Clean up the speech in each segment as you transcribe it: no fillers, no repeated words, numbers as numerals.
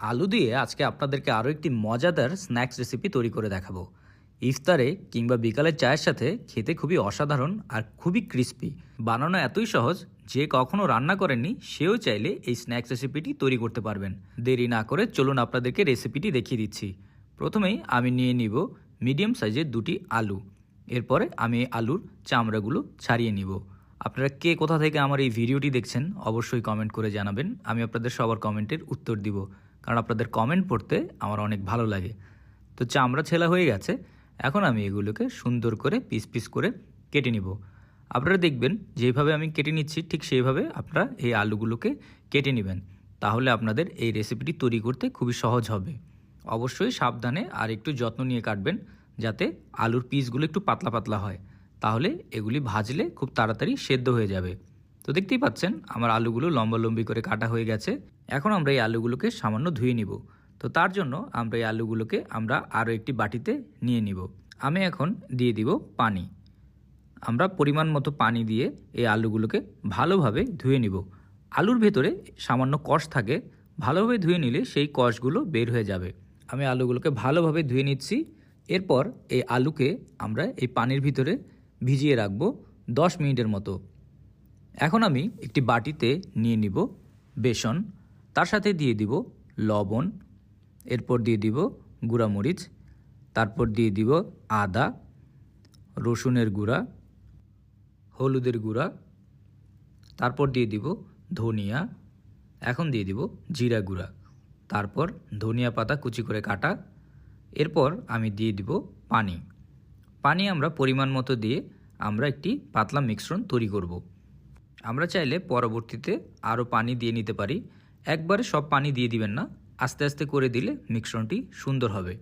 আলু দিয়ে আজকে আপনাদেরকে আরও একটি মজাদার স্ন্যাক্স রেসিপি তৈরি করে দেখাবো। ইফতারে কিংবা বিকালের চায়ের সাথে খেতে খুবই অসাধারণ আর খুবই ক্রিস্পি। বানানো এতই সহজ যে কখনো রান্না করেননি সেও চাইলে এই স্ন্যাক্স রেসিপিটি তৈরি করতে পারবেন। দেরি না করে চলুন আপনাদেরকে রেসিপিটি দেখিয়ে দিচ্ছি। প্রথমেই আমি নিয়ে নিব মিডিয়াম সাইজের দুটি আলু। এরপরে আমি আলুর চামড়াগুলো ছাড়িয়ে নিব। আপনারা কে কোথা থেকে আমার এই ভিডিওটি দেখছেন অবশ্যই কমেন্ট করে জানাবেন। আমি আপনাদের সবার কমেন্টের উত্তর দিব, কারণ আপনাদের কমেন্ট পড়তে আমার অনেক ভালো লাগে। তো চামড়া ছেলা হয়ে গেছে, এখন আমি এগুলোকে সুন্দর করে পিস পিস করে কেটে নিব। আপনারা দেখবেন যেভাবে আমি কেটে নিচ্ছি ঠিক সেইভাবে আপনারা এই আলুগুলোকে কেটে নেবেন, তাহলে আপনাদের এই রেসিপিটি তৈরি করতে খুবই সহজ হবে। অবশ্যই সাবধানে আর একটু যত্ন নিয়ে কাটবেন, যাতে আলুর পিসগুলো একটু পাতলা পাতলা হয়, তাহলে এগুলি ভাজলে খুব তাড়াতাড়ি সেদ্ধ হয়ে যাবে। তো দেখতেই পাচ্ছেন আমার আলুগুলো লম্বালম্বি করে কাটা হয়ে গেছে। এখন আমরা এই আলুগুলোকে সামান্য ধুয়ে নিব। তো তার জন্য আমরা এই আলুগুলোকে আরও একটি বাটিতে নিয়ে নিব। আমি এখন দিয়ে দিব পানি। আমরা পরিমাণ মতো পানি দিয়ে এই আলুগুলোকে ভালোভাবে ধুয়ে নিব। আলুর ভেতরে সামান্য কষ থাকে, ভালোভাবে ধুয়ে নিলে সেই কষগুলো বের হয়ে যাবে। আমি আলুগুলোকে ভালোভাবে ধুয়ে নিচ্ছি। এরপর এই আলুকে আমরা এই পানির ভিতরে ভিজিয়ে রাখব 10 মিনিটের মতো। এখন আমি একটি বাটিতে নিয়ে নিব বেসন, তার সাথে দিয়ে দিব লবণ, এরপর দিয়ে দিব গুঁড়ামরিচ, তারপর দিয়ে দিব আদা, রসুনের গুঁড়া, হলুদের গুঁড়া, তারপর দিয়ে দিব ধনিয়া, এখন দিয়ে দিব জিরা গুঁড়া, তারপর ধনিয়া পাতা কুচি করে কাটা। এরপর আমি দিয়ে দিব পানি। পানি আমরা পরিমাণ মতো দিয়ে আমরা একটি পাতলা মিশ্রণ তৈরি করব। আমরা চাইলে পরবর্তীতে আরও পানি দিয়ে নিতে পারি। একবারে সব পানি দিয়ে দিবেন না, আস্তে আস্তে করে দিলে মিশ্রণটি সুন্দর হবে।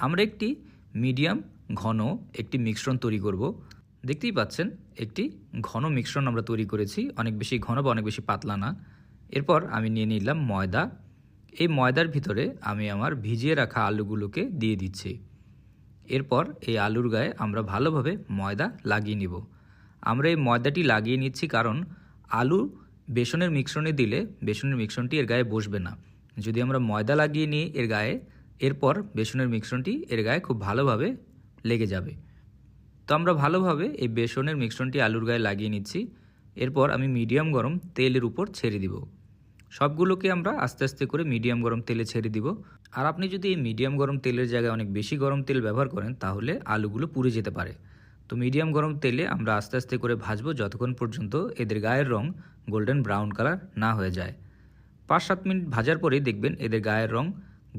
আমরা একটি মিডিয়াম ঘন একটি মিশ্রণ তৈরি করব। দেখতেই পাচ্ছেন একটি ঘন মিশ্রণ আমরা তৈরি করেছি, অনেক বেশি ঘন বা অনেক বেশি পাতলা না। এরপর আমি নিয়ে নিলাম ময়দা। এই ময়দার ভিতরে আমি আমার ভিজিয়ে রাখা আলুগুলোকে দিয়ে দিচ্ছি। এরপর এই আলুর গায়ে আমরা ভালোভাবে ময়দা লাগিয়ে নিব। আমরা এই ময়দাটি লাগিয়ে নিচ্ছি কারণ আলু বেসনের মিশ্রণে দিলে বেসনের মিশ্রণটি এর গায়ে বসবে না। যদি আমরা ময়দা লাগিয়ে নিই এর গায়ে, এরপর বেসনের মিশ্রণটি এর গায়ে খুব ভালোভাবে লেগে যাবে। তো আমরা ভালোভাবে এই বেসনের মিশ্রণটি আলুর গায়ে লাগিয়ে নিচ্ছি। এরপর আমি মিডিয়াম গরম তেলের উপর ছেড়ে দিব। সবগুলোকে আমরা আস্তে আস্তে করে মিডিয়াম গরম তেলে ছেড়ে দিব। আর আপনি যদি এই মিডিয়াম গরম তেলের জায়গায় অনেক বেশি গরম তেল ব্যবহার করেন তাহলে আলুগুলো পুড়ে যেতে পারে। তো মিডিয়াম গরম তেলে আমরা আস্তে আস্তে করে ভাজবো যতক্ষণ পর্যন্ত এদের গায়ের রং গোল্ডেন ব্রাউন কালার না হয়ে যায়। 5-7 মিনিট ভাজার পরেই দেখবেন এদের গায়ের রং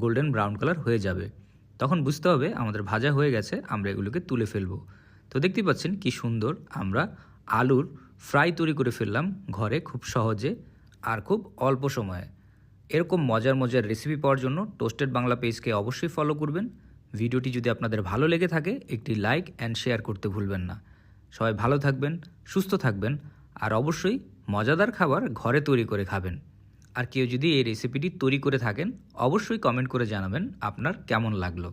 গোল্ডেন ব্রাউন কালার হয়ে যাবে। তখন বুঝতে হবে আমাদের ভাজা হয়ে গেছে, আমরা এগুলোকে তুলে ফেলবো। তো দেখতেই পাচ্ছেন কি সুন্দর আমরা আলুর ফ্রাই তৈরি করে ফেললাম ঘরে খুব সহজে আর খুব অল্প সময়ে। এরকম মজার মজার রেসিপি পাওয়ার জন্য টোস্টেড বাংলা পেজকে অবশ্যই ফলো করবেন। ভিডিওটি যদি আপনাদের ভালো লেগে থাকে একটি লাইক অ্যান্ড শেয়ার করতে ভুলবেন না। সবাই ভালো থাকবেন, সুস্থ থাকবেন, আর অবশ্যই মজাদার খাবার ঘরে তৈরি করে খাবেন। আর কেউ যদি এই রেসিপিটি তৈরি করে থাকেন অবশ্যই কমেন্ট করে জানাবেন আপনার কেমন লাগলো।